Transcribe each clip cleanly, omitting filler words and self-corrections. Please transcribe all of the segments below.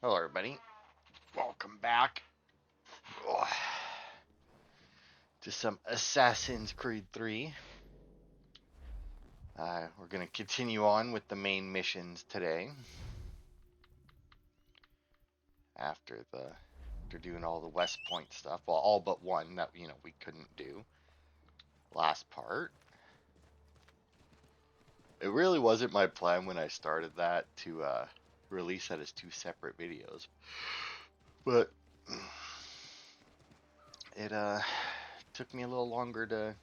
Hello, everybody. Welcome back to some Assassin's Creed 3. We're going to continue on with the main missions today. After doing all the West Point stuff, well, all but one that we couldn't do last part. It really wasn't my plan when I started that to release that as two separate videos, but it took me a little longer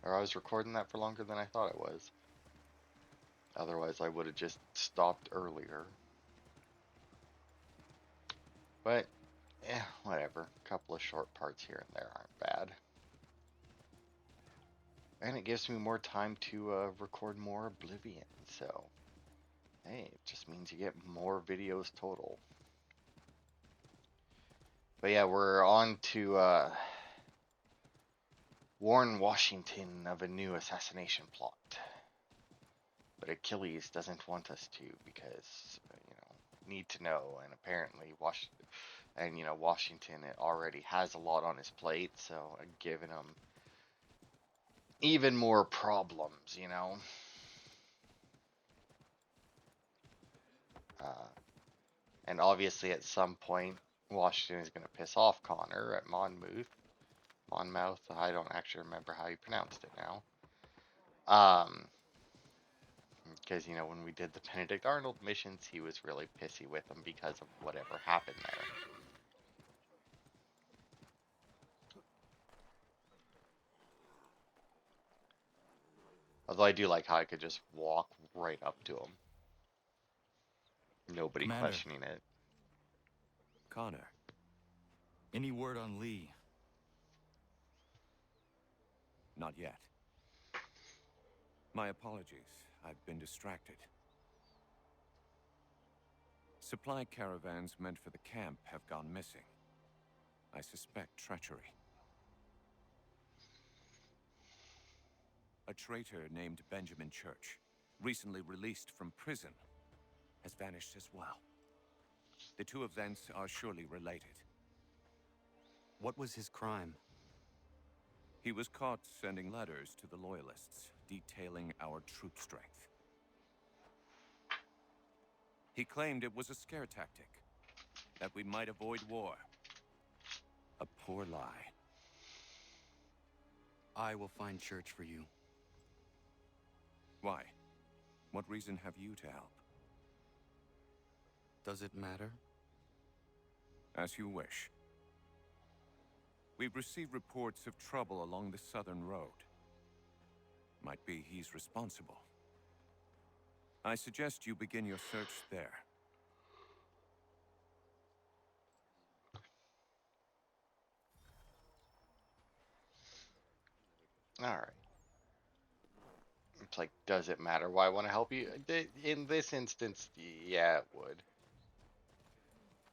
or I was recording that for longer than I thought it was. Otherwise, I would have just stopped earlier. But, whatever. A couple of short parts here and there aren't bad. And it gives me more time to record more Oblivion, so, hey, it just means you get more videos total. But yeah, we're on to warn Washington of a new assassination plot. But Achilles doesn't want us to because, need to know, and apparently Washington it already has a lot on his plate, so I'm giving him even more problems. Uh, and obviously, at some point, Washington is going to piss off Connor at Monmouth. I don't actually remember how you pronounced it now. Because when we did the Benedict Arnold missions, he was really pissy with them because of whatever happened there. Although I do like how I could just walk right up to him. Nobody Commander, questioning it. Connor, any word on Lee? Not yet. My apologies. I've been distracted. Supply caravans meant for the camp have gone missing. I suspect treachery. A traitor named Benjamin Church, recently released from prison, has vanished as well. The two events are surely related. What was his crime? He was caught sending letters to the Loyalists, detailing our troop strength. He claimed it was a scare tactic, that we might avoid war. A poor lie. I will find Church for you. Why? What reason have you to help? Does it matter? As you wish. We've received reports of trouble along the southern road. Might be he's responsible. I suggest you begin your search there. Alright. It's like, does it matter why I want to help you? In this instance, yeah, it would.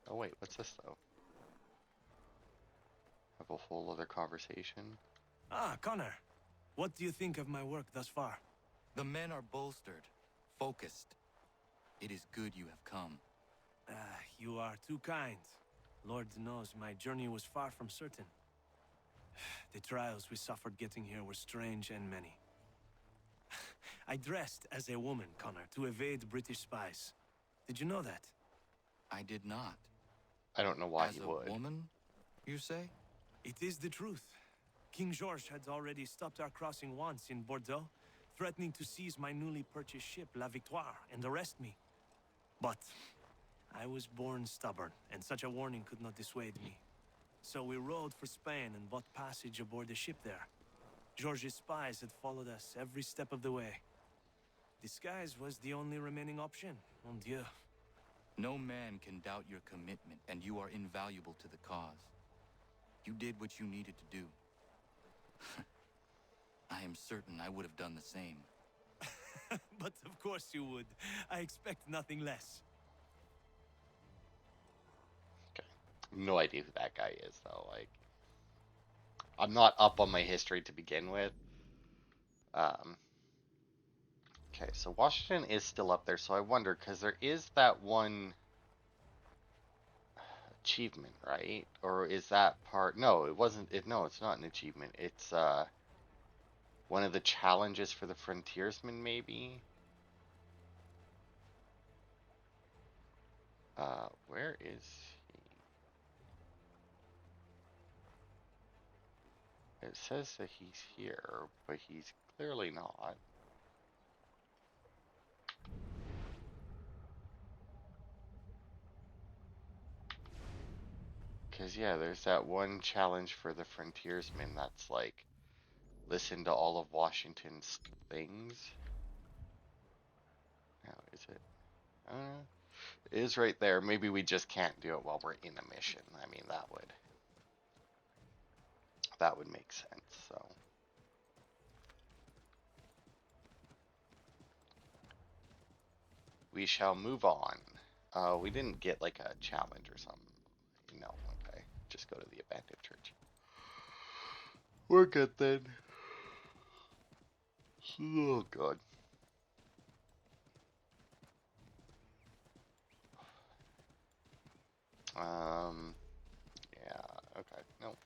Oh, wait, what's this, though? Have a whole other conversation? Ah, Connor. What do you think of my work thus far? The men are bolstered, focused. It is good you have come. You are too kind. Lord knows my journey was far from certain. The trials we suffered getting here were strange and many. I dressed as a woman, Connor, to evade British spies. Did you know that? I did not. I don't know why As he a would. woman, you say? It is the truth. King George had already stopped our crossing once in Bordeaux, threatening to seize my newly purchased ship, La Victoire, and arrest me. But I was born stubborn, and such a warning could not dissuade me. So we rode for Spain and bought passage aboard the ship there. George's spies had followed us every step of the way. Disguise was the only remaining option, mon Dieu. No man can doubt your commitment, and you are invaluable to the cause. You did what you needed to do. I am certain I would have done the same. But of course you would. I expect nothing less. Okay. No idea who that guy is, though. Like, I'm not up on my history to begin with. Um, okay, so Washington is still up there, so I wonder, because there is that one achievement, right? Or is that part? No, it wasn't. No, it's not an achievement. It's one of the challenges for the frontiersman, maybe. Where is he? It says that he's here, but he's clearly not. Because, yeah, there's that one challenge for the frontiersman that's like, listen to all of Washington's things. Now, is it? It is right there. Maybe we just can't do it while we're in a mission. I mean, that would make sense, so. We shall move on. We didn't get like a challenge or something. No, okay. Just go to the abandoned church. We're good then. Oh god. Yeah, okay. No.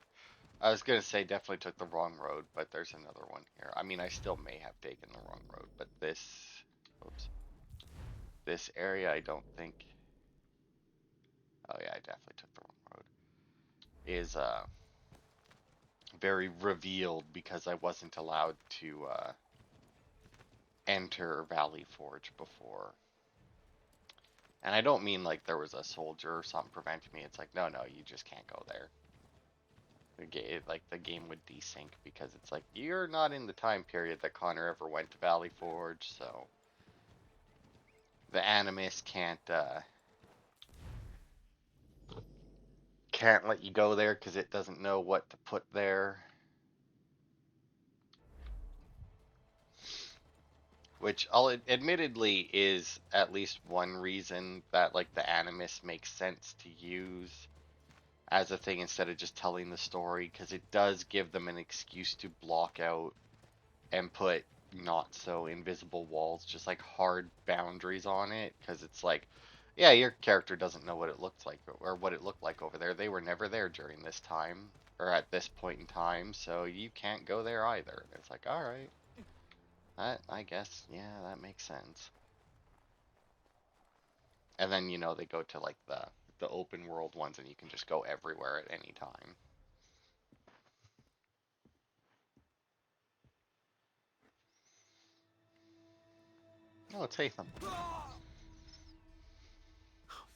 I was gonna say definitely took the wrong road, but there's another one here. I mean, I still may have taken the wrong road, but oops. This area I don't think, oh yeah, I definitely took the wrong road, is very revealed because I wasn't allowed to enter Valley Forge before. And I don't mean like there was a soldier or something preventing me. It's like, no, you just can't go there. The game would desync because it's like, you're not in the time period that Connor ever went to Valley Forge, so the Animus can't let you go there because it doesn't know what to put there. Which admittedly is at least one reason that like the Animus makes sense to use as a thing instead of just telling the story, because it does give them an excuse to block out and put not so invisible walls, just like hard boundaries on it, because it's like, yeah, your character doesn't know what it looks like or what it looked like over there. They were never there during this time or at this point in time, so you can't go there either. It's like, all right, I guess, yeah, that makes sense. And then, they go to like the open world ones and you can just go everywhere at any time. Oh, it's Hatham.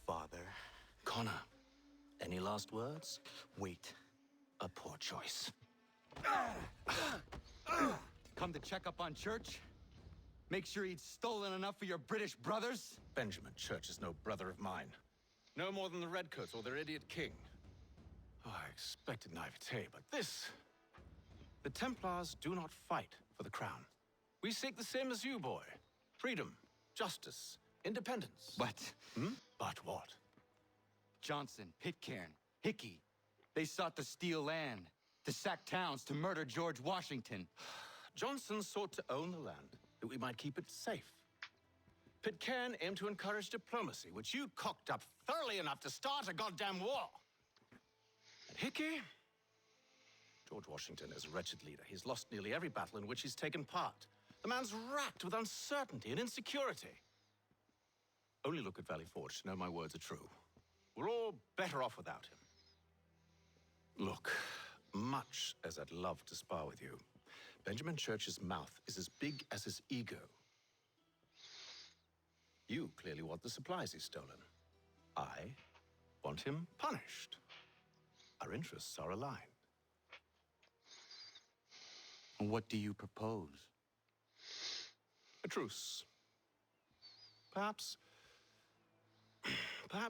Father. Connor, any last words? Wait. A poor choice. Come to check up on Church? Make sure he'd stolen enough for your British brothers? Benjamin Church is no brother of mine. No more than the Redcoats or their idiot king. Oh, I expected naivete, but this... The Templars do not fight for the crown. We seek the same as you, boy. Freedom, justice, independence. But But what? Johnson, Pitcairn, Hickey, they sought to steal land, to sack towns, to murder George Washington. Johnson sought to own the land, that we might keep it safe. Pitcairn aimed to encourage diplomacy, which you cocked up thoroughly enough to start a goddamn war. And Hickey? George Washington is a wretched leader. He's lost nearly every battle in which he's taken part. The man's racked with uncertainty and insecurity. Only look at Valley Forge to know my words are true. We're all better off without him. Look, much as I'd love to spar with you, Benjamin Church's mouth is as big as his ego. You clearly want the supplies he's stolen. I want him punished. Our interests are aligned. What do you propose? A truce. Perhaps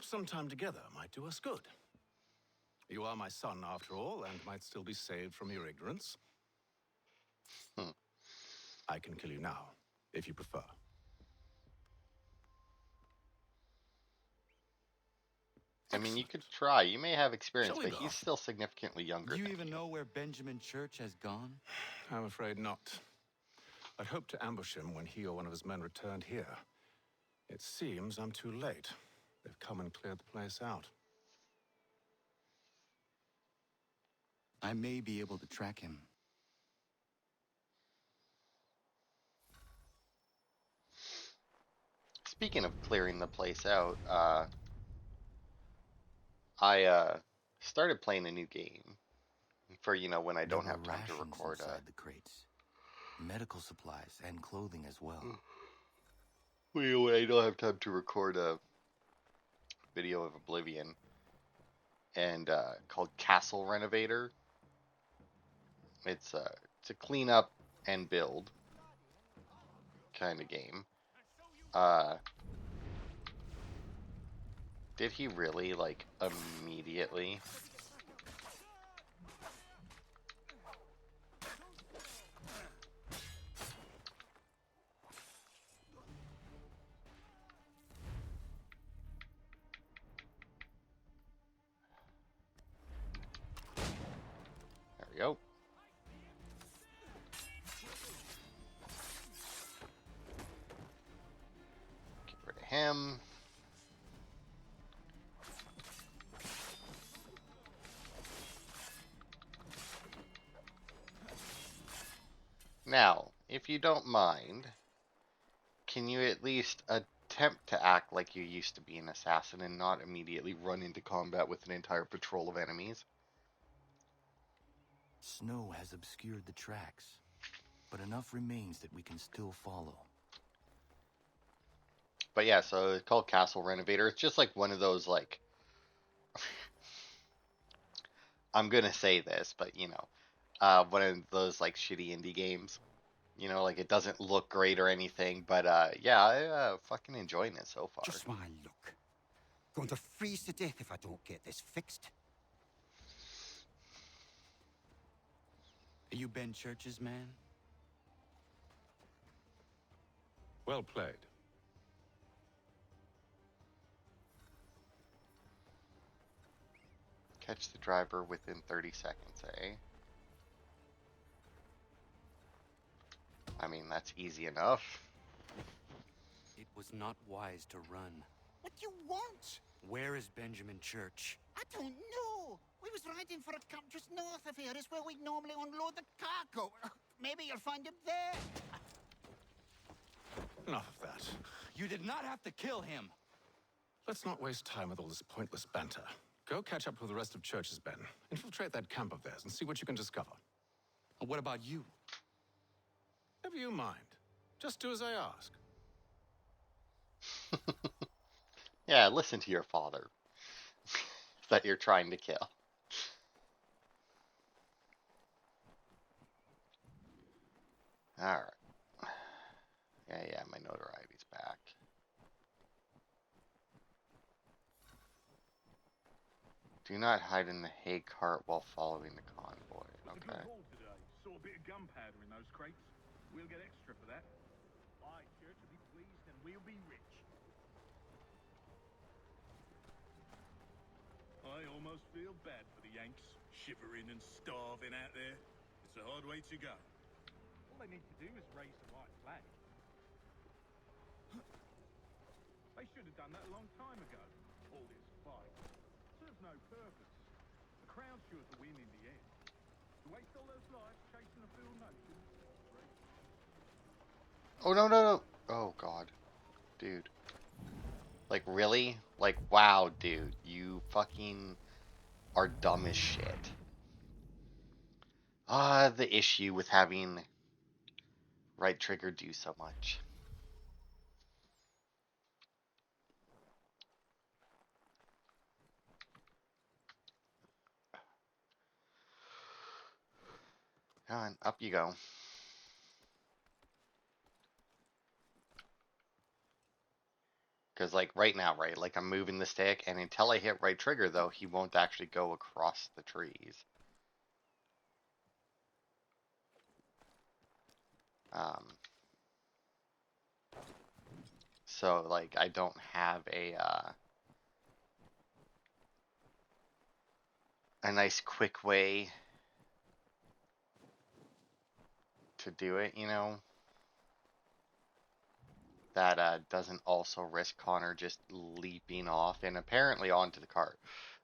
some time together might do us good. You are my son, after all, and might still be saved from your ignorance. I can kill you now, if you prefer. I mean, you could try. You may have experience, Shall we but go? he's still significantly younger Do you than even you. know where Benjamin Church has gone? I'm afraid not. I'd hoped to ambush him when he or one of his men returned here. It seems I'm too late. They've come and cleared the place out. I may be able to track him. Speaking of clearing the place out, I started playing a new game for, when I There don't were have time to rations record inside the crates. Medical supplies and clothing as well. when I don't have time to record a video of Oblivion, and called Castle Renovator. It's a clean up and build kind of game. Uh, did he really like immediately? There we go. Get rid of him. Now, if you don't mind, can you at least attempt to act like you used to be an assassin and not immediately run into combat with an entire patrol of enemies? Snow has obscured the tracks, but enough remains that we can still follow. But yeah, so it's called Castle Renovator. It's just like one of those, like, I'm gonna say this, but one of those like shitty indie games. Like it doesn't look great or anything, but yeah, I fucking enjoying it so far. Just my luck. Going to freeze to death if I don't get this fixed. Are you Ben Church's man? Well played. Catch the driver within 30 seconds, eh? I mean, that's easy enough. It was not wise to run. What do you want? Where is Benjamin Church? I don't know. We was riding for a camp just north of here. Is where we normally unload the cargo. Maybe you'll find him there. Enough of that. You did not have to kill him. Let's not waste time with all this pointless banter. Go catch up with the rest of Church's men. Infiltrate that camp of theirs and see what you can discover. And what about you? Never you mind. Just do as I ask. Yeah, listen to your father that you're trying to kill. Alright. Yeah, my notoriety's back. Do not hide in the hay cart while following the convoy. Okay. Saw a bit of gunpowder in those crates. We'll get extra for that. Aye, Church will be pleased and we'll be rich. I almost feel bad for the Yanks, shivering and starving out there. It's a hard way to go. All they need to do is raise the white flag. They should have done that a long time ago. All this fight serves no purpose. The crown's sure to win in the end. To waste all those lives chasing a fool notion. Oh, no. Oh, God. Dude. Like, really? Like, wow, dude. You fucking are dumb as shit. The issue with having right trigger do so much. Come on, up you go. Because, like, right now, right, like, I'm moving the stick, and until I hit right trigger, though, he won't actually go across the trees. So, like, I don't have a nice, quick way to do it, that doesn't also risk Connor just leaping off and apparently onto the cart.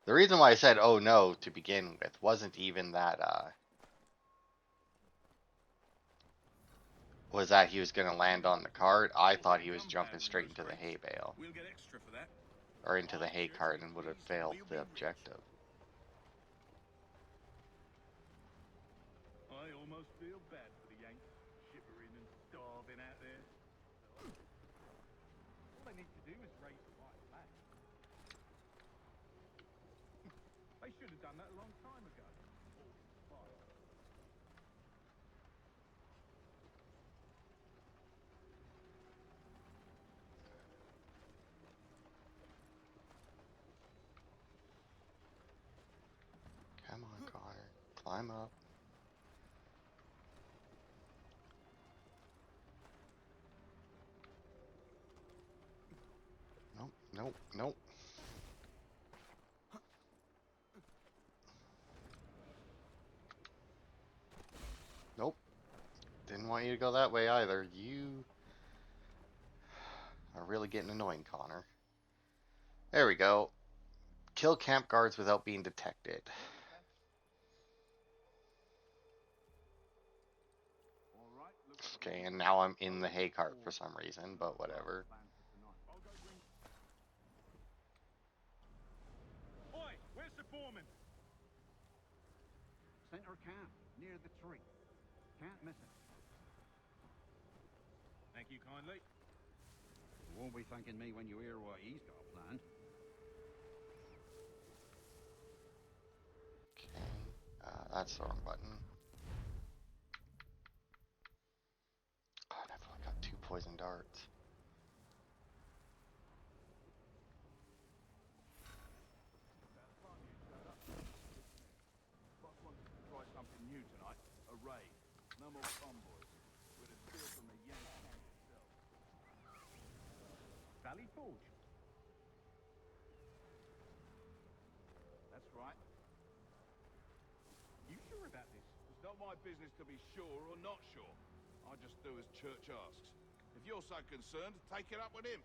The reason why I said oh no to begin with wasn't even that was that he was gonna land on the cart. I thought he was jumping straight into the hay bale. We'll get extra for that. Or into the hay cart and would have failed the objective. I almost feel bad for the Yanks, shivering and starving out there. All they need to do is raise the white flag. They should have done that a long time ago. All this fight. Come on, Connor. Climb up. Nope, nope, nope. Nope. Didn't want you to go that way either. You are really getting annoying, Connor. There we go. Kill camp guards without being detected. Okay, and now I'm in the hay cart for some reason, but whatever. Oi, where's the foreman? Center camp, near the tree. Can't miss it. Thank you kindly. You won't be thanking me when you hear what he's got planned. Okay, that's the wrong button. God, I've only got 2 poison darts. Boss wants us to try something new tonight. A raid. No more convoys. With a steal from the Yank camp itself. Valley Forge. That's right. You sure about this? It's not my business to be sure or not sure. I just do as church asks. If you're so concerned, take it up with him.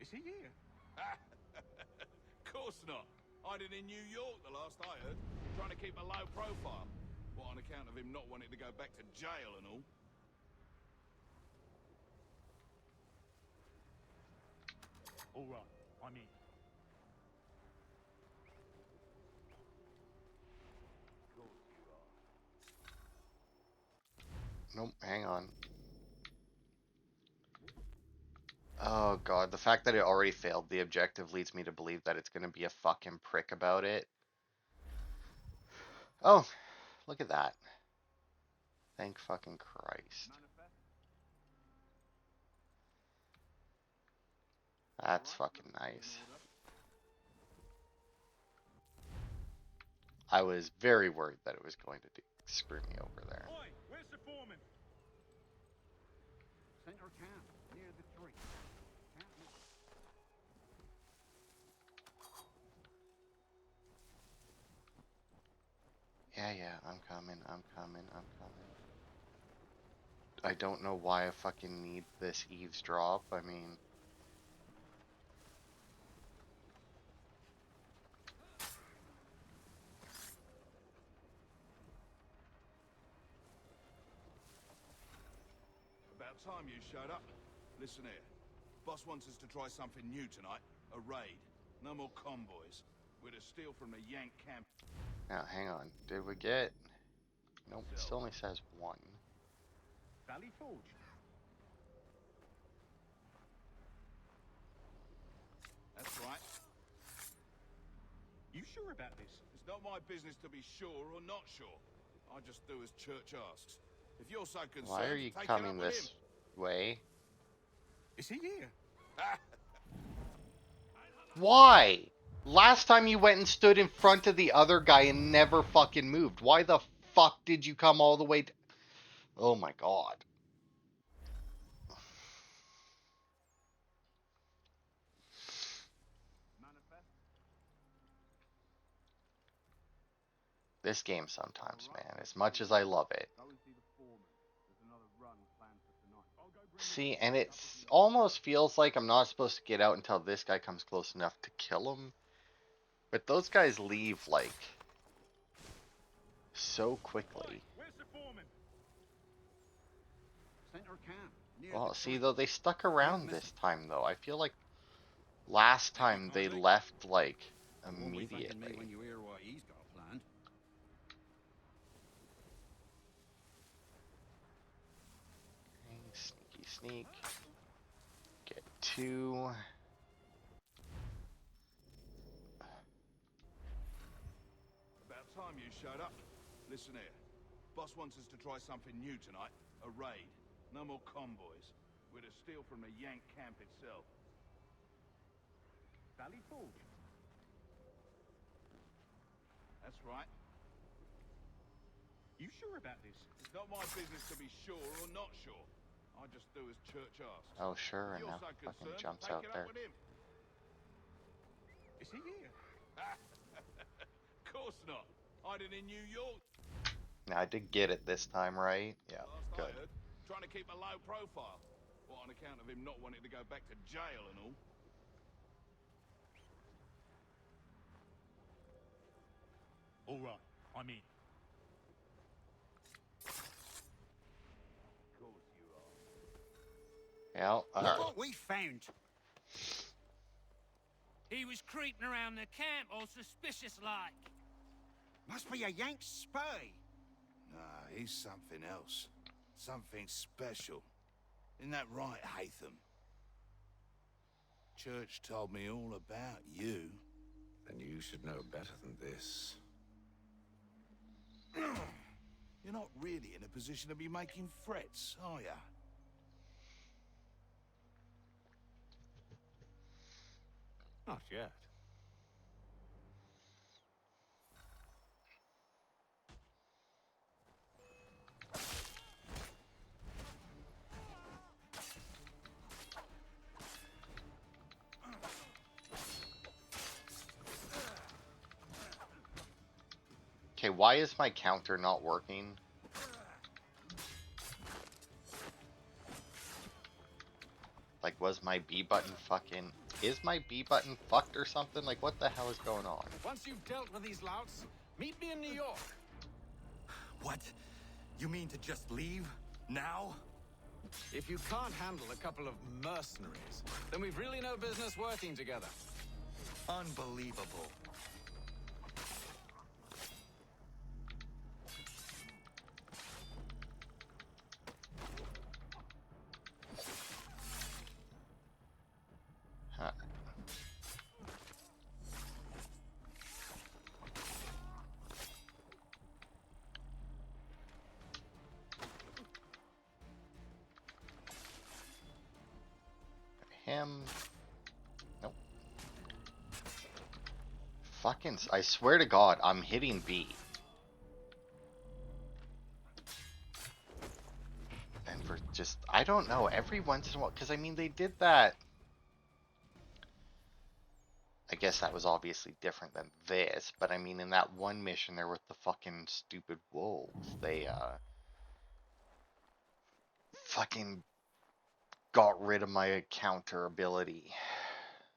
Is he here? Course not. Hiding in New York, the last I heard. Trying to keep a low profile. What, on account of him not wanting to go back to jail and all? All right, I'm in. Nope, hang on. Oh god, the fact that it already failed the objective leads me to believe that it's gonna be a fucking prick about it. Oh, look at that. Thank fucking Christ. That's fucking nice. I was very worried that it was going to screw me over there. Oi, where's the foreman? Center camp, near the tree. Can't miss it. Yeah, I'm coming. I don't know why I fucking need this eavesdrop. I mean... About time you showed up. Listen here. Boss wants us to try something new tonight. A raid. No more convoys. We're to steal from the Yank camp. Now, hang on. Did we get... Nope, it still only says 1. Valley Forge. That's right. You sure about this? It's not my business to be sure or not sure. I just do as church asks. If you're so concerned, Why are you take coming it up with this him. way? Is he here? Why? Last time you went and stood in front of the other guy and never fucking moved. Why the fuck did you come all the way to... Oh my god. This game sometimes, man. As much as I love it. Go and see the foreman. There's another run planned for tonight. See, and it almost feels like I'm not supposed to get out until this guy comes close enough to kill him. But those guys leave, like, so quickly. Where's the foreman? Center camp. Near Well, the see, tree. though, they stuck You're around missing. this time, though. I feel like last Thank you time they kindly. left, like, Won't be thanking me when immediately. you hear what he's got planned. Okay, sneaky sneak. Get 2. About time you showed up. Listen here. Boss wants us to try something new tonight. A raid. No more convoys. We're to steal from the Yank camp itself. Valley Forge. That's right. You sure about this? It's not my business to be sure or not sure. I just do as church asks. Oh, sure, If and you're now so fucking concerned, jumps take out it there. up with him. Is he here? Of course not. Hiding in New York. Now, I did get it this time, right? Yeah, Last good. I heard, trying to keep a low profile. What, on account of him not wanting to go back to jail and all? All right, I'm in. Of course you are. Yeah, Look what we found. He was creeping around the camp all suspicious like. Must be a Yank spy. Nah, he's something else. Something special. Isn't that right, Hatham? Church told me all about you. Then you should know better than this. You're not really in a position to be making threats, are ya? Not yet. okay, why is my counter not working? Like, was my B button fucking... Is my B button fucked or something? Like, what the hell is going on? Once you've dealt with these louts, meet me in New York. What? You mean to just leave? Now? If you can't handle a couple of mercenaries, then we've really no business working together. Unbelievable. Huh. Him. Nope. Fucking... I swear to God, I'm hitting B. And for just... I don't know, every once in a while... Because, I mean, they did that... I guess that was obviously different than this, but I mean, in that one mission there with the fucking stupid wolves, they, fucking got rid of my counter ability.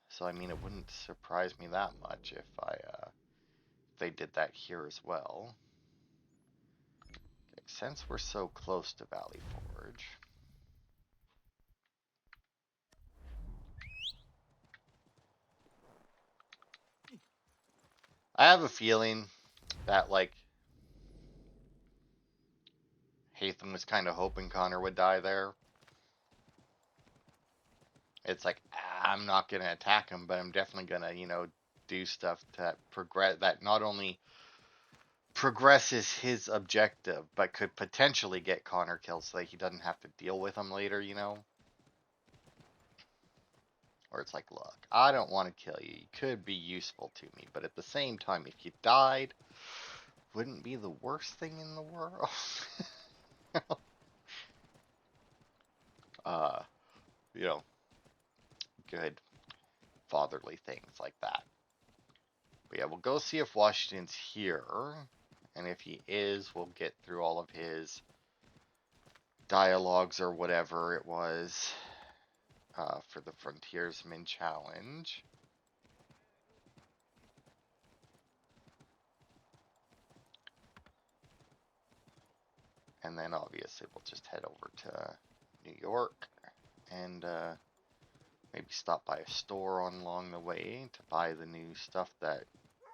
So, I mean, it wouldn't surprise me that much if they did that here as well. Okay, since we're so close to Valley Forge... I have a feeling that, like, Hatham was kind of hoping Connor would die there. It's like, I'm not going to attack him, but I'm definitely going to, you know, do stuff to progress, that not only progresses his objective, but could potentially get Connor killed so that he doesn't have to deal with him later, you know? Or it's like, look, I don't want to kill you. You could be useful to me, but at the same time, if you died, wouldn't be the worst thing in the world. uh, you know, good fatherly things like that. But yeah, we'll go see if Washington's here. And if he is, we'll get through all of his dialogues or whatever it was for the Frontiersman Challenge. And then obviously we'll just head over to New York and maybe stop by a store along the way to buy the new stuff that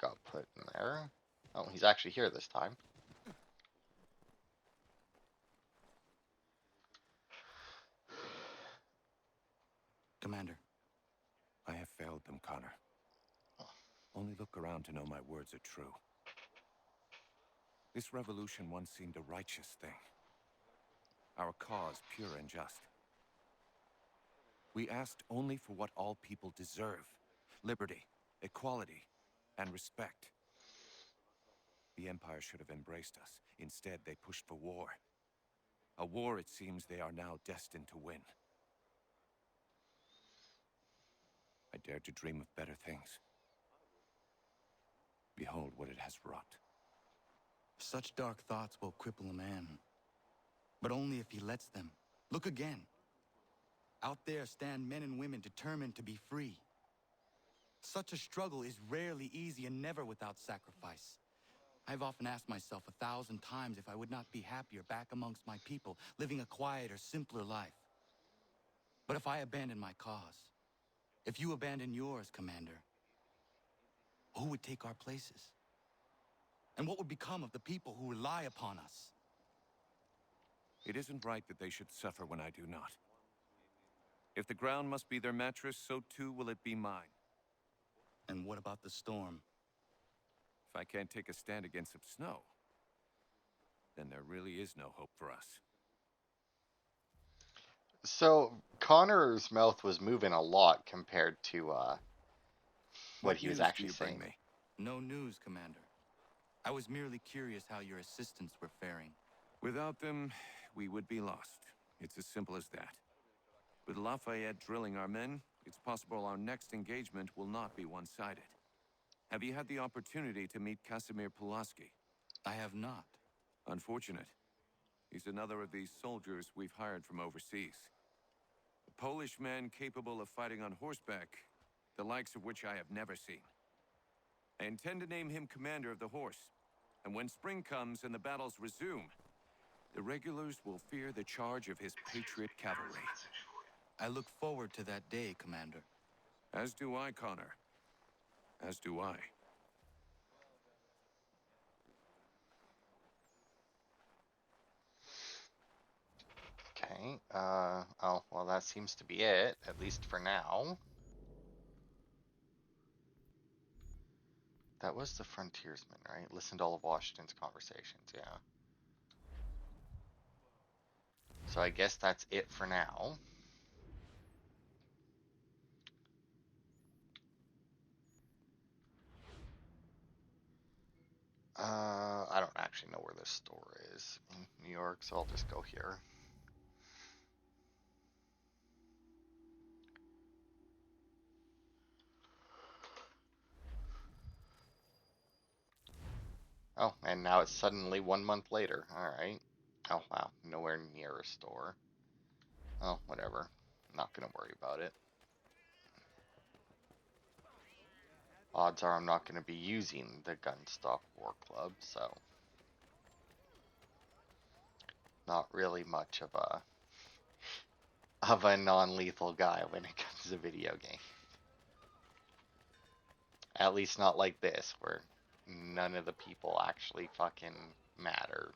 got put in there. Oh, he's actually here this time. Commander. I have failed them, Connor. Only look around to know my words are true. This revolution once seemed a righteous thing. Our cause pure and just. We asked only for what all people deserve. Liberty, equality, and respect. The Empire should have embraced us. Instead, they pushed for war. A war it seems they are now destined to win. I dared to dream of better things. Behold what it has wrought. Such dark thoughts will cripple a man. But only if he lets them. Look again. Out there stand men and women determined to be free. Such a struggle is rarely easy and never without sacrifice. I've often asked myself 1,000 times if I would not be happier back amongst my people, living a quieter, simpler life. But if I abandon my cause, if you abandon yours, Commander, who would take our places? And what would become of the people who rely upon us? It isn't right that they should suffer when I do not. If the ground must be their mattress, so too will it be mine. And what about the storm? If I can't take a stand against some snow, then there really is no hope for us. So Connor's mouth was moving a lot compared to what he was news do actually you bring saying. me? No news, Commander. I was merely curious how your assistants were faring. Without them, we would be lost. It's as simple as that. With Lafayette drilling our men, it's possible our next engagement will not be one-sided. Have you had the opportunity to meet Casimir Pulaski? I have not. Unfortunate. He's another of these soldiers we've hired from overseas. A Polish man capable of fighting on horseback, the likes of which I have never seen. I intend to name him commander of the horse, and when spring comes and the battles resume, the regulars will fear the charge of his patriot cavalry. I look forward to that day, Commander. As do I, Connor. As do I. Okay. Oh, well, that seems to be it, at least for now. That was the frontiersman, right? Listened to all of Washington's conversations, yeah. So I guess that's it for now. I don't actually know where this store is in New York, so I'll just go here. Oh, and now it's suddenly 1 month later. Alright. Oh, wow. Nowhere near a store. Oh, whatever. Not gonna worry about it. Odds are I'm not gonna be using the Gunstock War Club, so... Not really much of a non-lethal guy when it comes to video game. At least not like this, where none of the people actually fucking matter.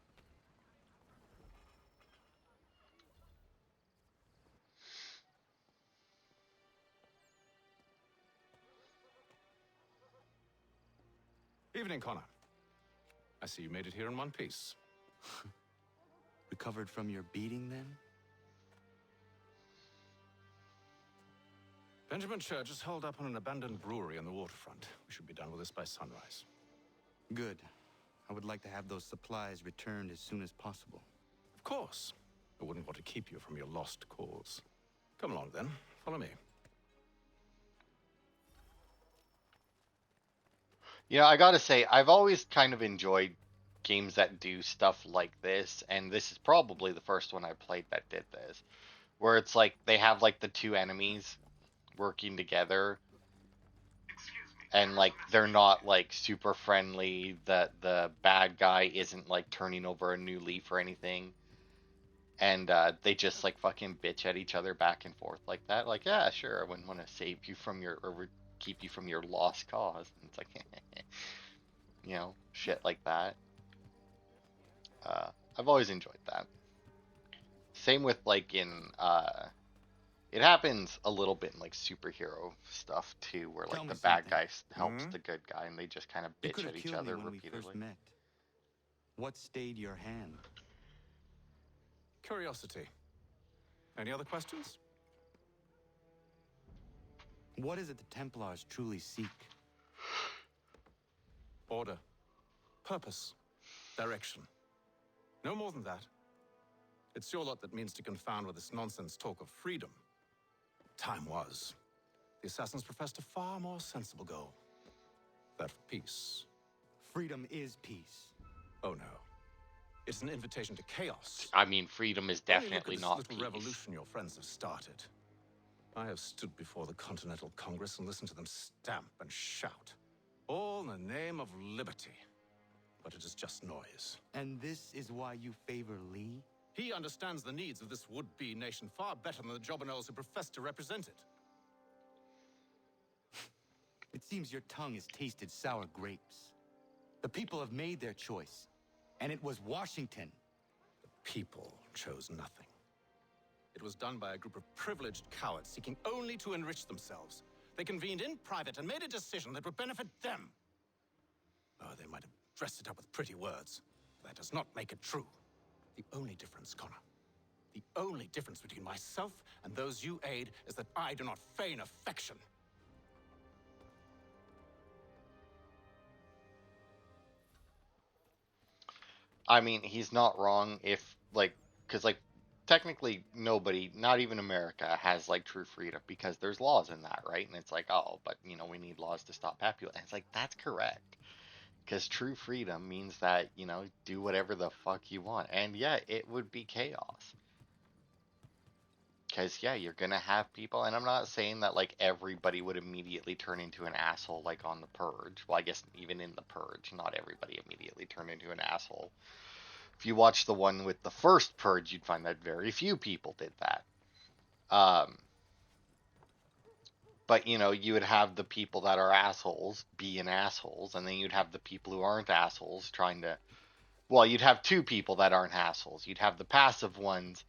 Evening, Connor. I see you made it here in one piece. Recovered from your beating, then? Benjamin Church is holed up on an abandoned brewery on the waterfront. We should be done with this by sunrise. Good. I would like to have those supplies returned as soon as possible. Of course. I wouldn't want to keep you from your lost cause. Come along, then. Follow me. Yeah, I gotta say, I've always kind of enjoyed games that do stuff like this, and this is probably the first one I played that did this. Where it's like, they have like the two enemies working together, and like, they're not like super friendly, the bad guy isn't like turning over a new leaf or anything. and they just like fucking bitch at each other back and forth like that. Like, yeah, sure, I wouldn't want to save you from your or keep you from your lost cause. And it's like, you know, shit like that. I've always enjoyed that. Same with like in it happens a little bit in like superhero stuff too, where Tell like me the bad something. guy helps the good guy, and they just kind of You bitch could at have each killed me other when we first repeatedly. met. What stayed your hand? Curiosity. Any other questions? What is it the Templars truly seek? Order. Purpose. Direction. No more than that. It's your lot that means to confound with this nonsense talk of freedom. Time was. The assassins professed a far more sensible goal. That of peace. Freedom is peace. Oh no. It's an invitation to chaos. I mean, freedom is Only look definitely at this not little peace. revolution your friends have started. I have stood before the Continental Congress and listened to them stamp and shout. All in the name of liberty. But it is just noise. And this is why you favor Lee? He understands the needs of this would-be nation far better than the jobberknolls who profess to represent it. It seems your tongue has tasted sour grapes. The people have made their choice, and it was Washington. The people chose nothing. It was done by a group of privileged cowards seeking only to enrich themselves. They convened in private and made a decision that would benefit them. Oh, they might have dressed it up with pretty words, but that does not make it true. The only difference, Connor, the only difference between myself and those you aid is that I do not feign affection. I mean, he's not wrong if like, because like technically nobody, not even America, has like true freedom because there's laws in that, right? And it's like, oh, but you know, we need laws to stop population. And it's like that's correct. Because true freedom means that, you know, do whatever the fuck you want. And yeah, it would be chaos. Because, yeah, you're going to have people, and I'm not saying that, like, everybody would immediately turn into an asshole, like, on The Purge. Well, I guess even in The Purge, not everybody immediately turned into an asshole. If you watch the one with the first Purge, you'd find that very few people did that. But, you know, you would have the people that are assholes being assholes, and then you'd have the people who aren't assholes trying to. Well, you'd have two people that aren't assholes. You'd have the passive ones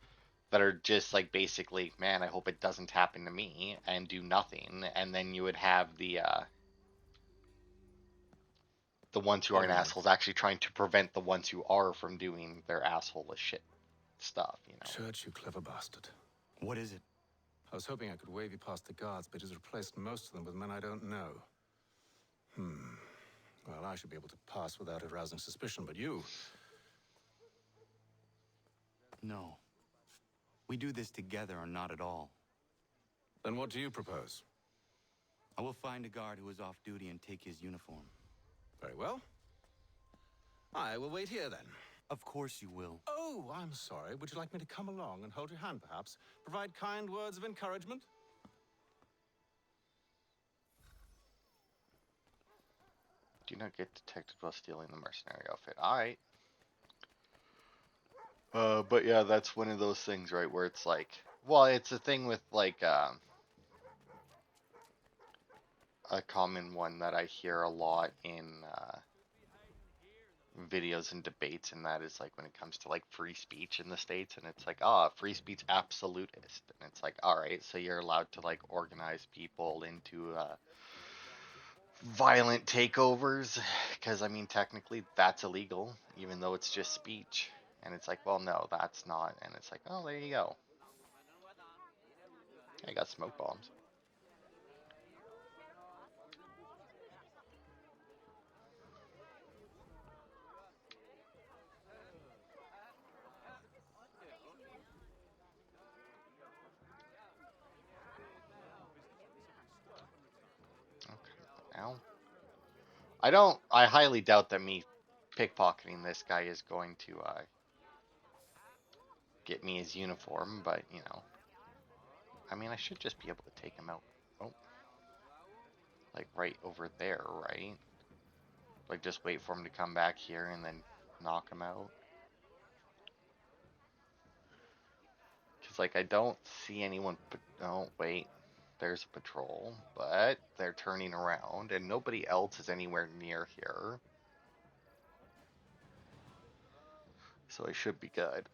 that are just like basically, man, I hope it doesn't happen to me and do nothing. And then you would have the ones who aren't assholes actually trying to prevent the ones who are from doing their asshole shit stuff, you know. Church, you clever bastard. What is it? I was hoping I could wave you past the guards, but he's replaced most of them with men I don't know. Well, I should be able to pass without arousing suspicion, but you... No. We do this together or not at all. Then what do you propose? I will find a guard who is off duty and take his uniform. Very well. I will wait here, then. Of course you will. Oh, I'm sorry. Would you like me to come along and hold your hand, perhaps? Provide kind words of encouragement? Do not get detected while stealing the mercenary outfit. Alright. But yeah, that's one of those things, right, where it's like, well, it's a thing with like a common one that I hear a lot in videos and debates, and that is like when it comes to like free speech in the States, and it's like, free speech absolutist, and it's like, all right, so you're allowed to like organize people into violent takeovers, because I mean technically that's illegal, even though it's just speech. And it's like, well, no, that's not. And it's like, oh, there you go. I got smoke bombs. Okay, now. I highly doubt that me pickpocketing this guy is going to get me his uniform, but, you know. I mean, I should just be able to take him out. Oh. Like, right over there, right? Like, just wait for him to come back here and then knock him out. Because, like, I don't see anyone. Oh, wait. There's a patrol, but they're turning around, and nobody else is anywhere near here. So I should be good.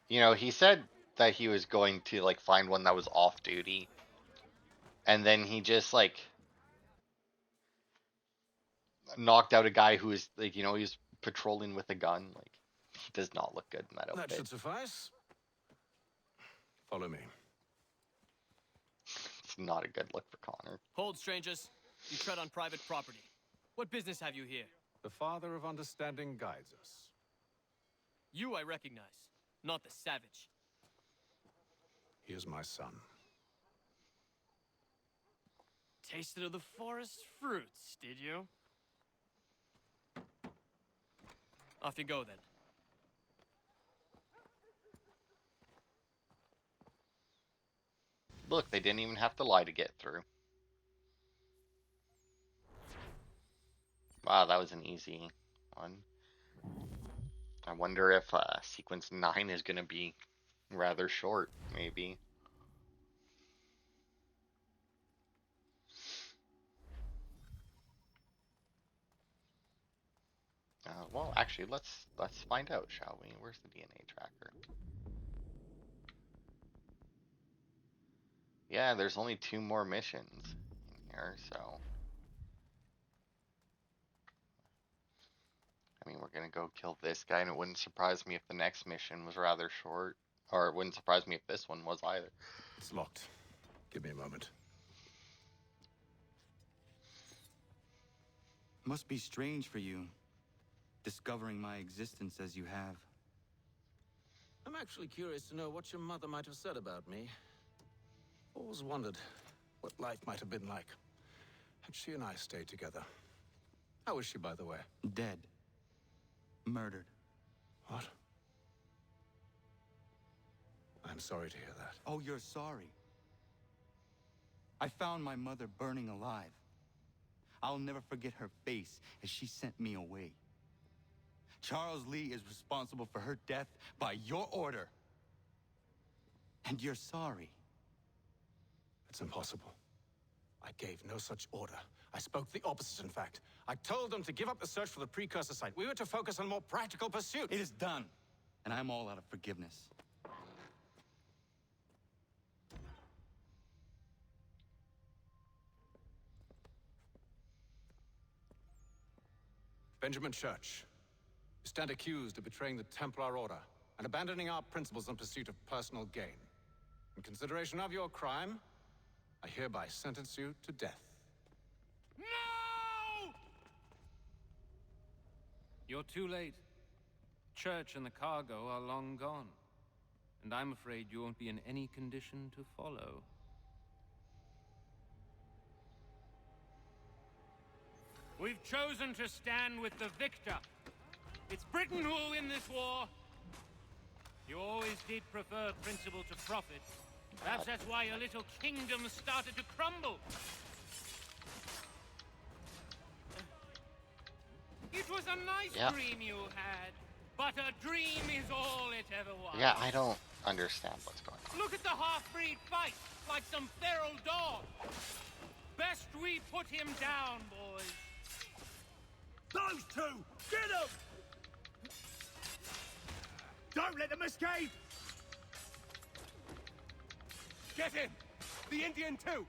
You know, he said that he was going to, like, find one that was off duty. And then he just, like, knocked out a guy who was, like, you know, he was patrolling with a gun. Like, he does not look good in that That outfit. should suffice. Follow me. It's not a good look for Connor. Hold, strangers. You tread on private property. What business have you here? The Father of Understanding guides us. You I recognize, not the savage. He is my son. Tasted of the forest fruits, did you? Off you go, then. Look, they didn't even have to lie to get through. Wow, that was an easy one. I wonder if sequence 9 is going to be rather short, maybe. Well, actually, let's find out, shall we? Where's the DNA tracker? Yeah, there's only 2 more missions in here, so I mean, we're gonna go kill this guy, and it wouldn't surprise me if the next mission was rather short, or it wouldn't surprise me if this one was either. It's locked. Give me a moment. Must be strange for you, discovering my existence as you have. I'm actually curious to know what your mother might have said about me. Always wondered what life might have been like had she and I stayed together. How is she, by the way? Dead. Murdered. What? I'm sorry to hear that. Oh, you're sorry. I found my mother burning alive. I'll never forget her face as she sent me away. Charles Lee is responsible for her death by your order. And you're sorry. It's impossible. I gave no such order. I spoke the opposite, in fact. I told them to give up the search for the precursor site. We were to focus on more practical pursuits. It is done, and I'm all out of forgiveness. Benjamin Church, you stand accused of betraying the Templar Order and abandoning our principles in pursuit of personal gain. In consideration of your crime, I hereby sentence you to death. No! You're too late. Church and the cargo are long gone. And I'm afraid you won't be in any condition to follow. We've chosen to stand with the victor. It's Britain who will win this war. You always did prefer principle to profit. Perhaps that's why your little kingdom started to crumble. It was a nice dream you had, but a dream is all it ever was. Yeah, I don't understand what's going on. Look at the half-breed fight, like some feral dog. Best we put him down, boys. Those two! Get them! Don't let them escape! Get him! The Indian too!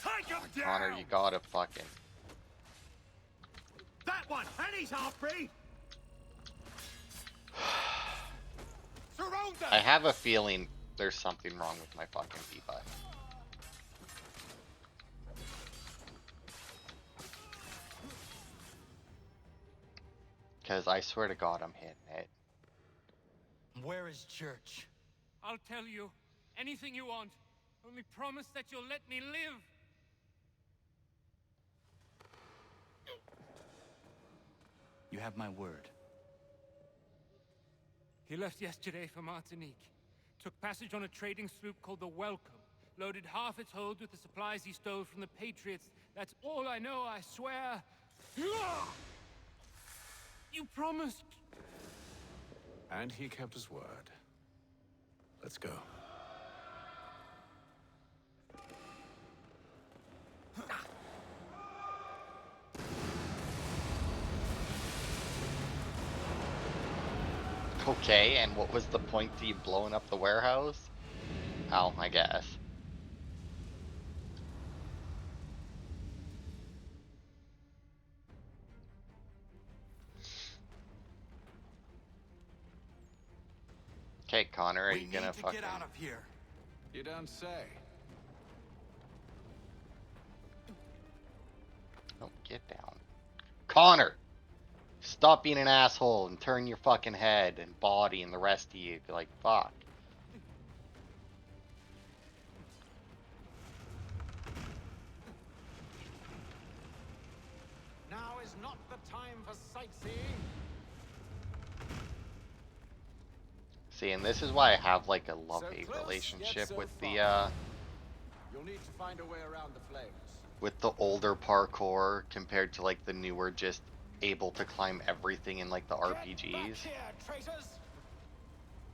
Take him down! Connor, you gotta fucking... That one! And he's half-breed! Surround them! I have a feeling there's something wrong with my fucking B-button. Because I swear to God I'm hitting it. Where is Church? I'll tell you anything you want. Only promise that you'll let me live. You have my word. He left yesterday for Martinique. Took passage on a trading sloop called the Welcome. loaded half its hold with the supplies he stole from the Patriots. That's all I know, I swear. You promised. And he kept his word. Let's go. Okay, and what was the point to you blowing up the warehouse? Oh, I guess. Okay, Connor, are you gonna fucking... get out of here. You don't say. Oh, get down. Connor! Stop being an asshole and turn your fucking head and body and the rest of you. Be like, fuck. Now is not the time for sightseeing. See, and this is why I have like a So love-hate close, relationship yet so with far. the You'll need to find a way around the flames. with the older parkour compared to like the newer just able to climb everything in like the RPGs. Get back here, traitors!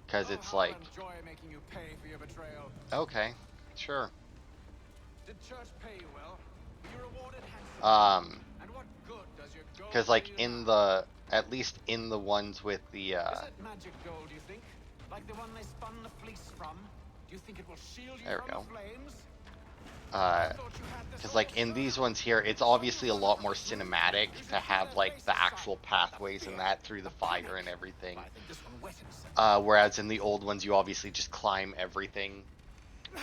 Cause Oh, it's how like, I'll enjoy making you pay for your betrayal. okay, sure. Did church pay you well? Were you rewarded handsomely? And what good does your gold Cause like do you in now? the, at least in the ones with the Is it magic gold, you think? Like the one they spun the fleece from? Do you think it will shield you there we from go. the flames? I thought you had this Because all like in these sorted. ones here, it's obviously a lot more cinematic to have like the actual pathways and that through the fire and everything. I think this one wet himself. Whereas in the old ones, you obviously just climb everything.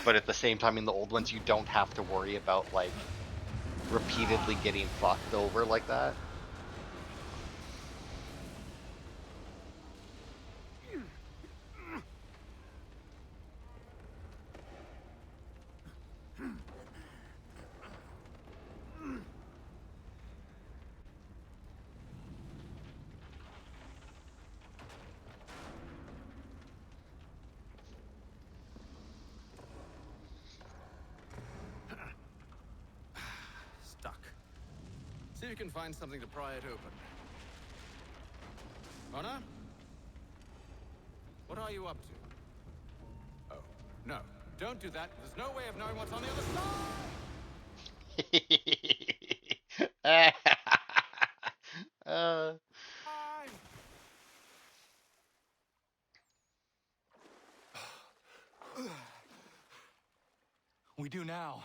But at the same time, in the old ones, you don't have to worry about like repeatedly getting fucked over like that. Stuck. See if you can find something to pry it open. Honor? What are you up to? Oh, no. Don't do that. There's no way of knowing what's on the other side! uh, We do now.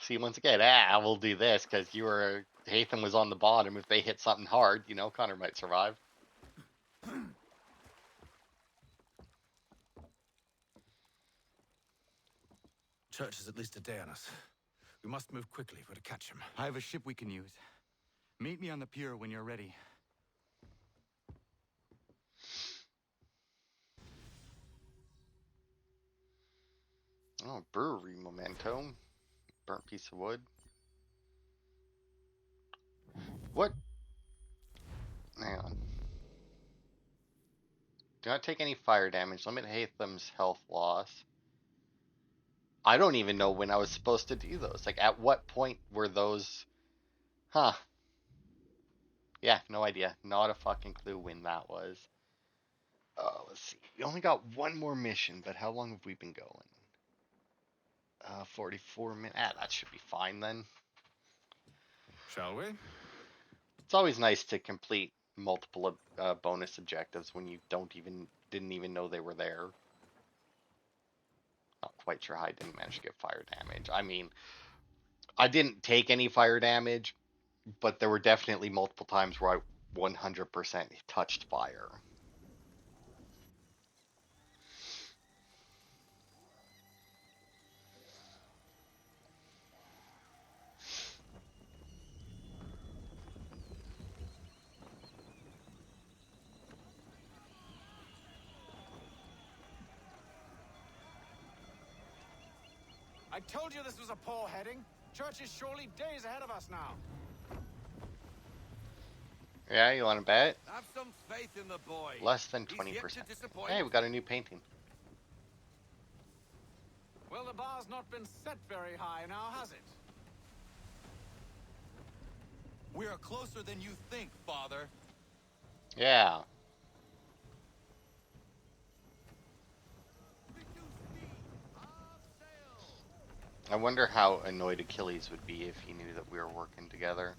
See, once again, we'll do this because you were Hatham was on the bottom. If they hit something hard, you know, Connor might survive. Church is at least a day on us. We must move quickly if we're to catch him. I have a ship we can use. Meet me on the pier when you're ready. Oh, brewery memento. Burnt piece of wood. What? Hang on. Do not take any fire damage. Limit Hatham's health loss. I don't even know when I was supposed to do those. Like, at what point were those... Huh. Yeah, no idea. Not a fucking clue when that was. Let's see. We only got one more mission, but how long have we been going? 44 minutes. That should be fine then. Shall we? It's always nice to complete multiple bonus objectives when you didn't even know they were there. Not quite sure how I didn't manage to get fire damage. I mean, I didn't take any fire damage, but there were definitely multiple times where I 100% touched fire. I told you this was a poor heading. Church is surely days ahead of us now. Yeah, you want to bet? Have some faith in the boy. Less than He's 20%. yet to disappoint. Hey, we got a new painting. Well, the bar's not been set very high now, has it? We are closer than you think, Father. Yeah. I wonder how annoyed Achilles would be if he knew that we were working together.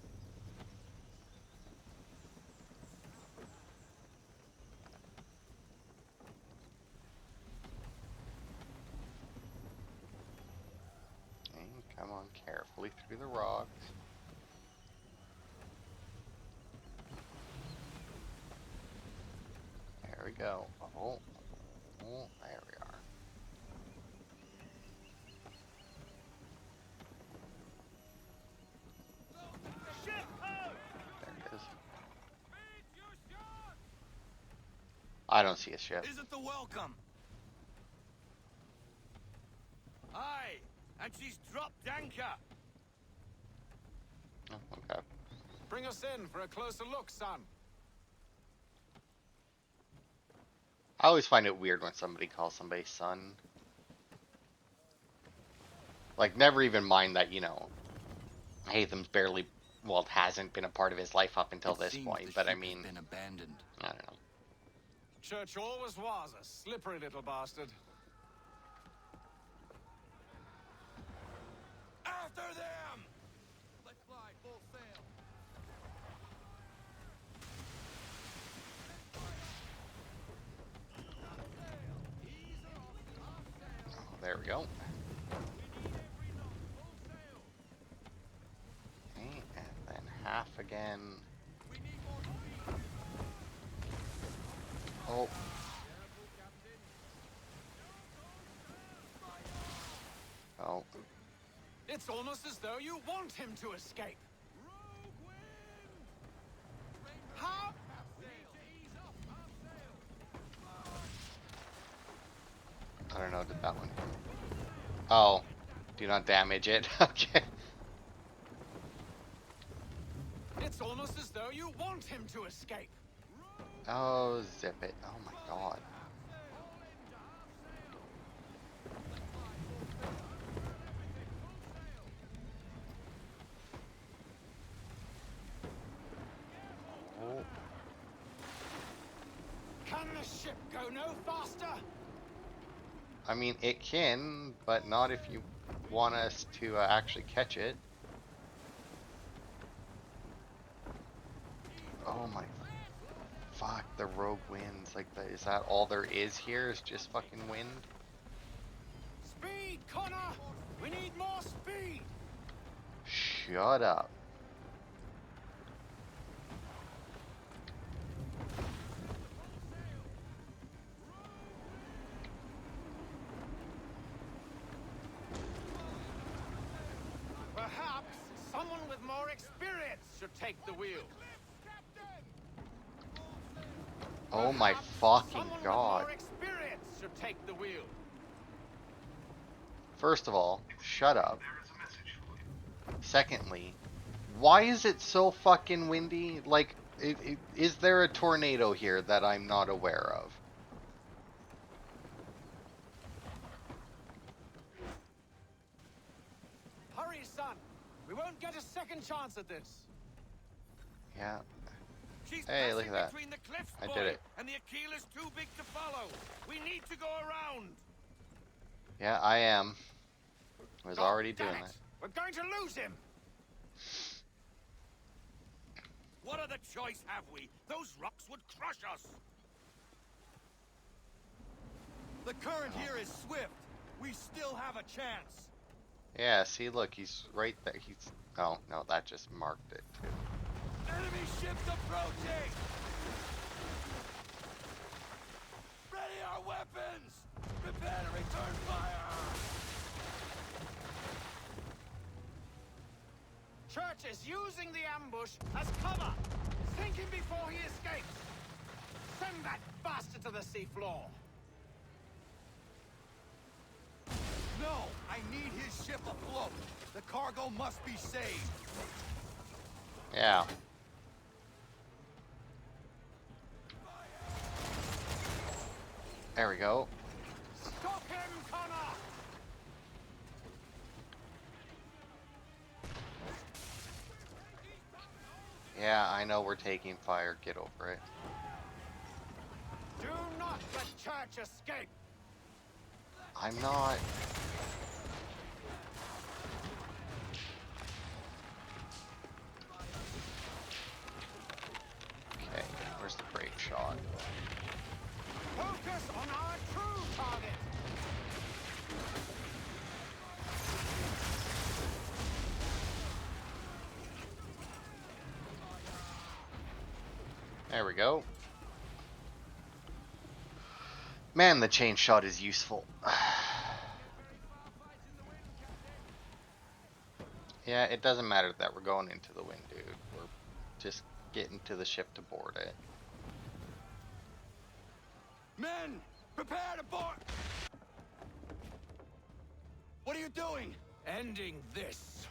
Okay, come on, carefully through the rocks. There we go. Oh, there we are. There it is. I don't see a ship. Isn't the welcome? Aye, and she's dropped anchor. Oh, okay. Bring us in for a closer look, son. I always find it weird when somebody calls somebody son. Like, never even mind that, you know, Hatham's barely, well, it hasn't been a part of his life up until this point, but I mean, been abandoned. I don't know. Church always was a slippery little bastard. After them! Let's fly full sail. There we go. Okay, and then half again. Oh. Oh. It's almost as though you want him to escape. How? I don't know, did that one. Oh. Do not damage it. Okay. It's almost as though you want him to escape. Oh, zip it. Oh my god. Oh. Can the ship go no faster? I mean, it can, but not if you want us to actually catch it. Oh my fuck, the rogue winds. Like, is that all there is here? Is just fucking wind? Speed, Connor! We need more speed! Shut up. Perhaps someone with more experience should take the wheel. Oh my Perhaps fucking someone god. with more experience should take the wheel. First of all, shut up. Secondly, why is it so fucking windy? Like, is there a tornado here that I'm not aware of? Hurry, son. We won't get a second chance at this. Yeah. She's Hey, look passing at that. between the cliffs, I boy, did it. and the Aquilus too big to follow. We need to go around. Yeah, I am. Was God already damn doing it. that. We're going to lose him. What other choice have we? Those rocks would crush us. The current here is swift. We still have a chance. Yeah, see, look, he's right there. He's. Oh, no, that just marked it, too. Enemy ships approaching! Ready our weapons! Prepare to return fire! Church is using the ambush as cover. Sink him before he escapes. Send that bastard to the seafloor. No! I need his ship afloat! The cargo must be saved! Yeah. There we go. Stop him, Connor! Yeah, I know we're taking fire. Get over it. Do not let Church escape! I'm not. Okay, where's the great shot? Focus on our true target! There we go. Man, the chain shot is useful. Yeah, it doesn't matter that we're going into the wind, dude. We're just getting to the ship to board it. Men, prepare to board! What are you doing? Ending this.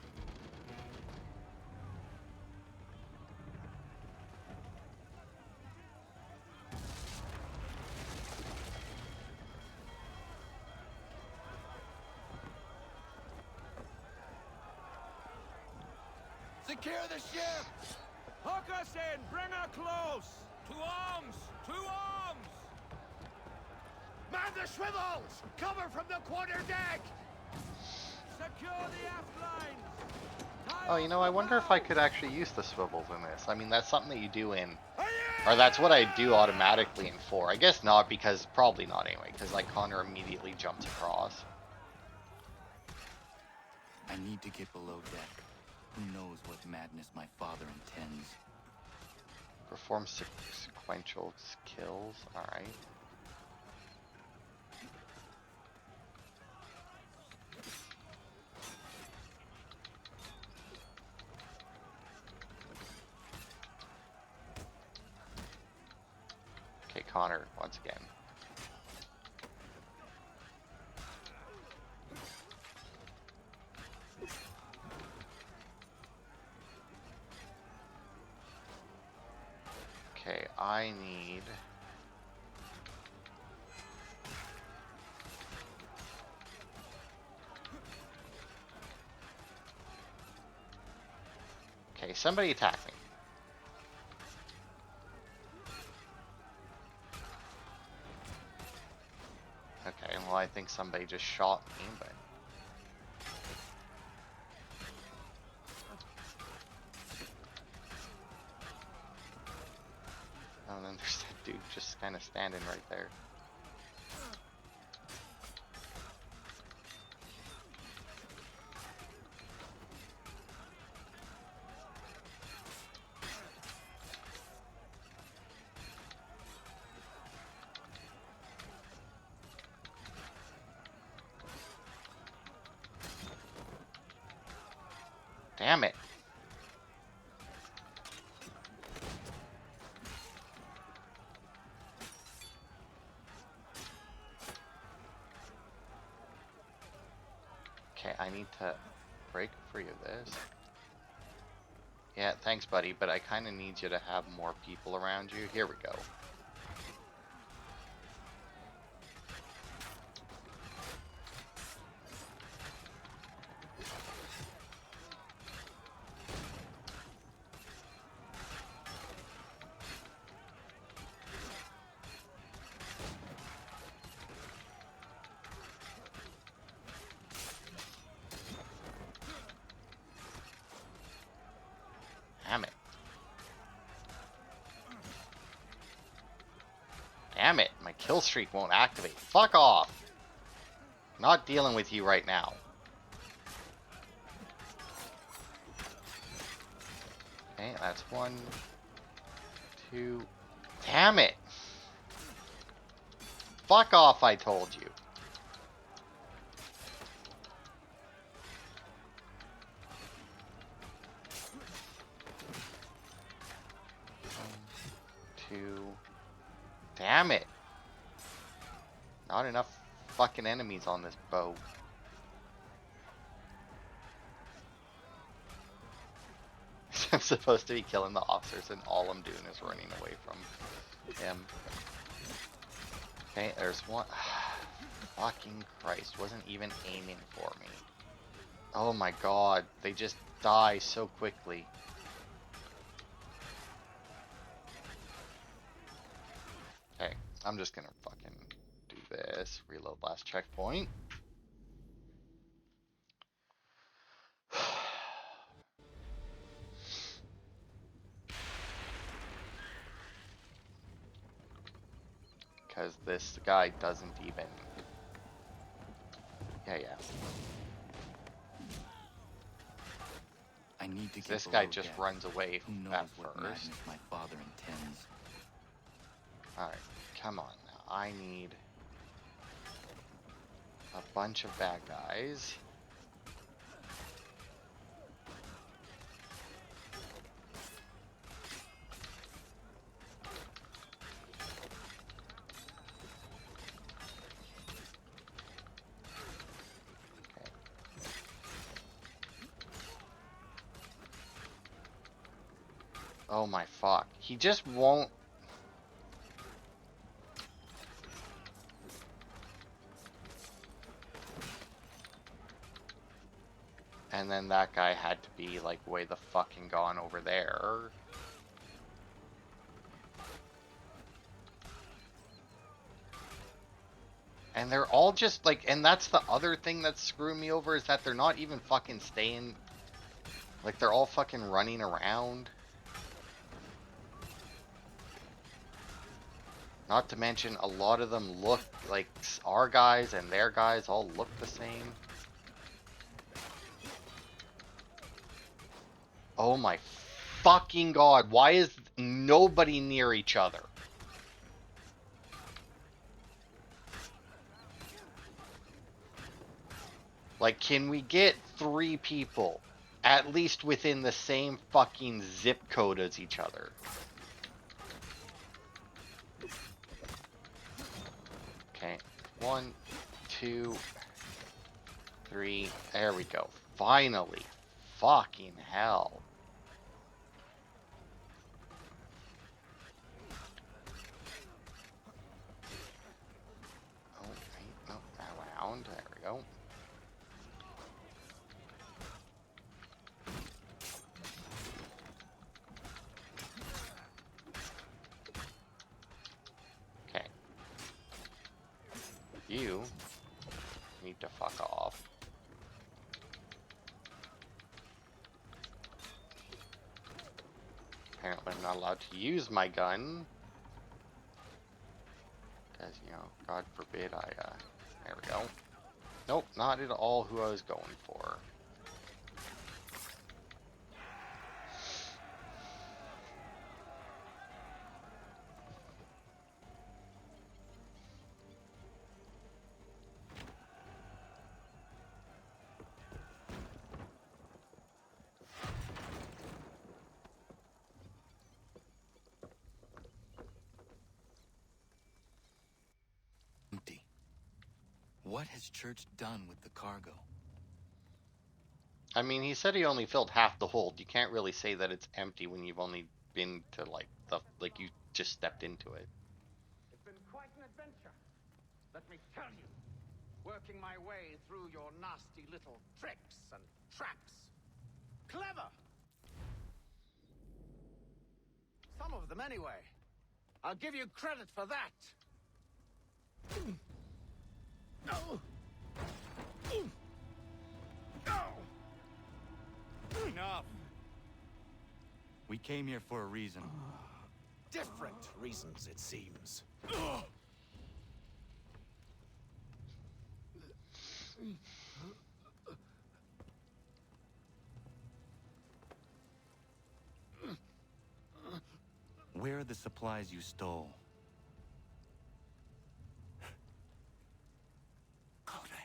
Secure the ship! Hook us in! Bring her close! To arms! To arms! Man the swivels! Cover from the quarter deck! Secure the aft lines! Oh, you know, I wonder if I could actually use the swivels in this. I mean, that's something that you do in... Or that's what I do automatically in 4. I guess not, because... Probably not anyway, because, like, Connor immediately jumps across. I need to get below deck. Who knows what madness my father intends? Perform sequential kills. Alright. Okay, Connor, once again. Okay, I need... Okay, somebody attack me. Okay, well, I think somebody just shot me, but... Oh, and then there's that dude just kind of standing right there. Damn it. Okay, I need to break free of this. Yeah, thanks, buddy, but I kind of need you to have more people around you. Here we go. Damn it. Damn it, my kill streak won't activate. Fuck off. Not dealing with you right now. Okay, that's 1, 2. Damn it. Fuck off, I told you. Two. Damn it. Not enough fucking enemies on this boat. I'm supposed to be killing the officers and all I'm doing is running away from him. Okay, there's one. Fucking Christ, wasn't even aiming for me. Oh my god, they just die so quickly. I'm just gonna fucking do this. Reload last checkpoint. Because this guy doesn't even... Yeah. I need to get This guy below just deck. runs away Who knows at what first. madness my father intends? Alright, come on now. I need a bunch of bad guys. Oh my fuck. He just won't... And then that guy had to be like way the fucking gone over there. And they're all just like, and that's the other thing that's screwing me over is that they're not even fucking staying. Like they're all fucking running around. Not to mention a lot of them look like our guys and their guys all look the same. Oh my fucking god, why is nobody near each other? Like, can we get 3 people at least within the same fucking zip code as each other? Okay, 1, 2, 3, there we go. Finally. Fucking hell. Oh, wait, no, around, there we go. Okay. You need to fuck off. Apparently I'm not allowed to use my gun. Because, you know, God forbid I, there we go. Nope, not at all who I was going for. Empty. What has Church done with the cargo? I mean, he said he only filled half the hold. You can't really say that it's empty when you've only been to, like, you just stepped into it. It's been quite an adventure, let me tell you. Working my way through your nasty little tricks and traps. Clever! Some of them, anyway. I'll give you credit for that. Enough. We came here for a reason. Different reasons, it seems. Where are the supplies you stole? Go to hell.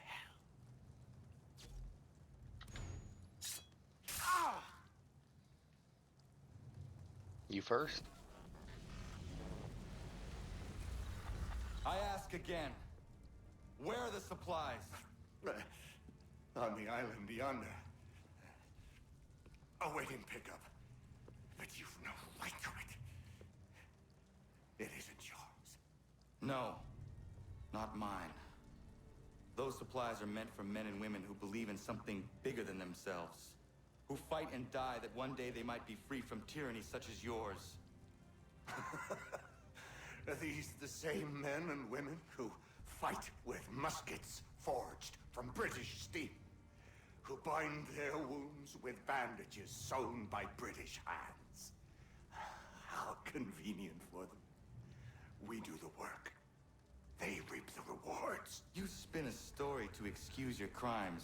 You first? I ask again. Where are the supplies? On the island yonder. Awaiting pickup. But you've no right to it. It isn't yours. No, not mine. Those supplies are meant for men and women who believe in something bigger than themselves. Who fight and die that one day they might be free from tyranny such as yours. Are these the same men and women who fight with muskets forged from British steel? Who bind their wounds with bandages sewn by British hands? How convenient for them. We do the work. They reap the rewards. You spin a story to excuse your crimes,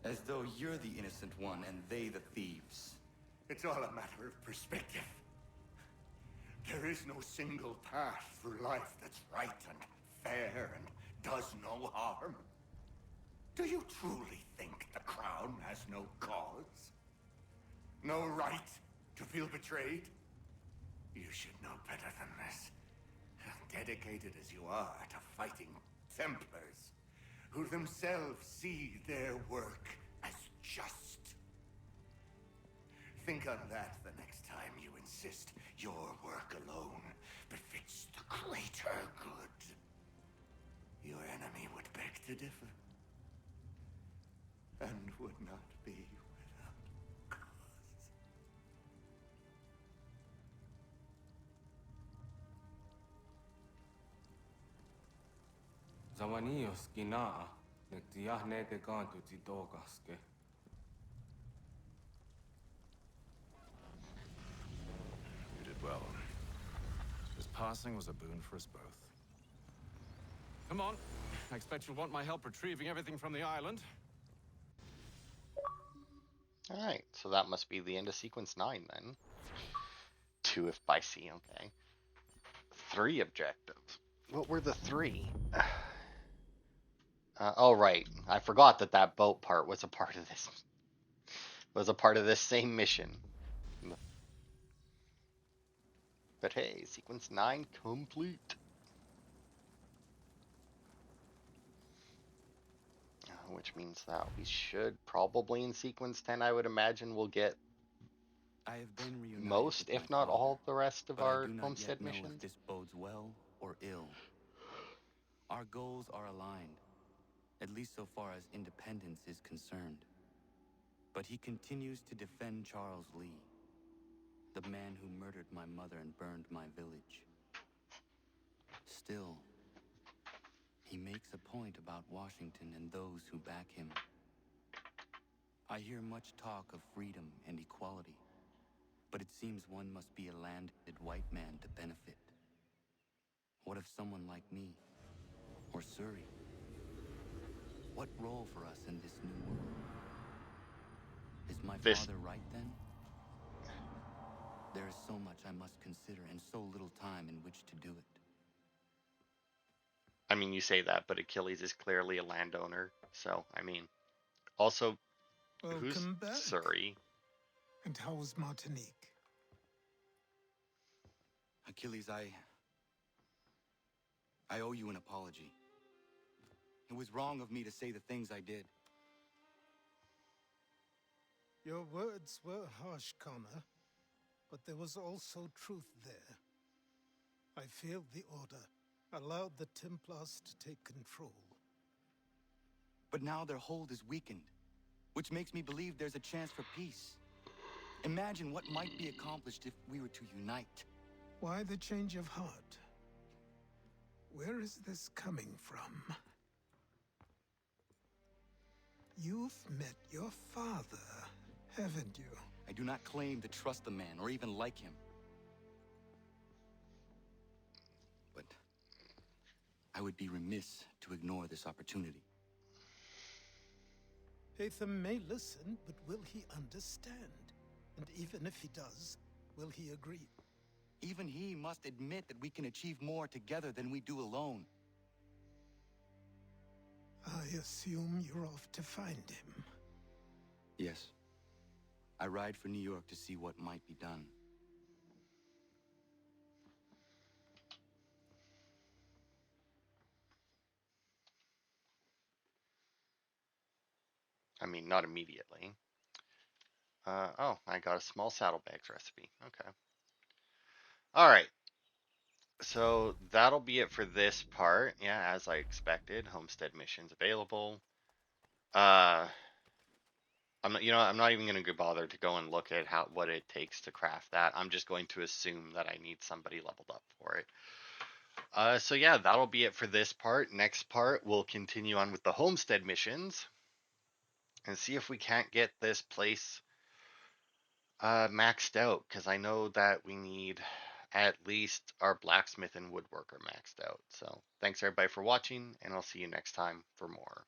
as though you're the innocent one and they the thieves. It's all a matter of perspective. There is no single path through life that's right and fair and does no harm. Do you truly think the crown has no cause? No right to feel betrayed? You should know better than this. Dedicated as you are to fighting Templars, who themselves see their work as just. Think on that the next time you insist your work alone befits the greater good. Your enemy would beg to differ, and would not be without cause. Zawanios ginaa, nektiahne te kantu titokaske. You did well. This passing was a boon for us both. Come on. I expect you'll want my help retrieving everything from the island. Alright, so that must be the end of sequence 9 then. 2 if by sea, okay. 3 objectives. What were the 3? Oh right, I forgot that that boat part was a part of this. Was a part of this same mission. But hey, sequence 9 complete. Which means that we should probably in sequence 10, I would imagine, we'll get I have been reunited most, with if my not father, all, the rest of but I our do not homestead yet know missions. if this bodes well or ill. Our goals are aligned, at least so far as independence is concerned. But he continues to defend Charles Lee, the man who murdered my mother and burned my village. Still, he makes a point about Washington and those who back him. I hear much talk of freedom and equality, but it seems one must be a landed white man to benefit. What of someone like me, or Surrey? What role for us in this new world? Is my father right then? There is so much I must consider and so little time in which to do it. I mean, you say that, but Achilles is clearly a landowner. So, I mean, also, who's Welcome back. Surrey? And how was Martinique? Achilles, I owe you an apology. It was wrong of me to say the things I did. Your words were harsh, Connor, but there was also truth there. I failed the order, allowed the Templars to take control. But now their hold is weakened, which makes me believe there's a chance for peace. Imagine what might be accomplished if we were to unite. Why the change of heart? Where is this coming from? You've met your father, haven't you? I do not claim to trust the man or even like him. But I would be remiss to ignore this opportunity. Hatham may listen, but will he understand? And even if he does, will he agree? Even he must admit that we can achieve more together than we do alone. I assume you're off to find him. Yes. I ride for New York to see what might be done. I mean, not immediately. Oh, I got a small saddlebags recipe. Okay. All right. So that'll be it for this part. Yeah, as I expected, homestead missions available. I'm not, I'm not even gonna bother to go and look at what it takes to craft that. I'm just going to assume that I need somebody leveled up for it. So yeah, that'll be it for this part. Next part, we'll continue on with the homestead missions and see if we can't get this place maxed out, because I know that we need at least our blacksmith and woodworker maxed out. So thanks everybody for watching, and I'll see you next time for more.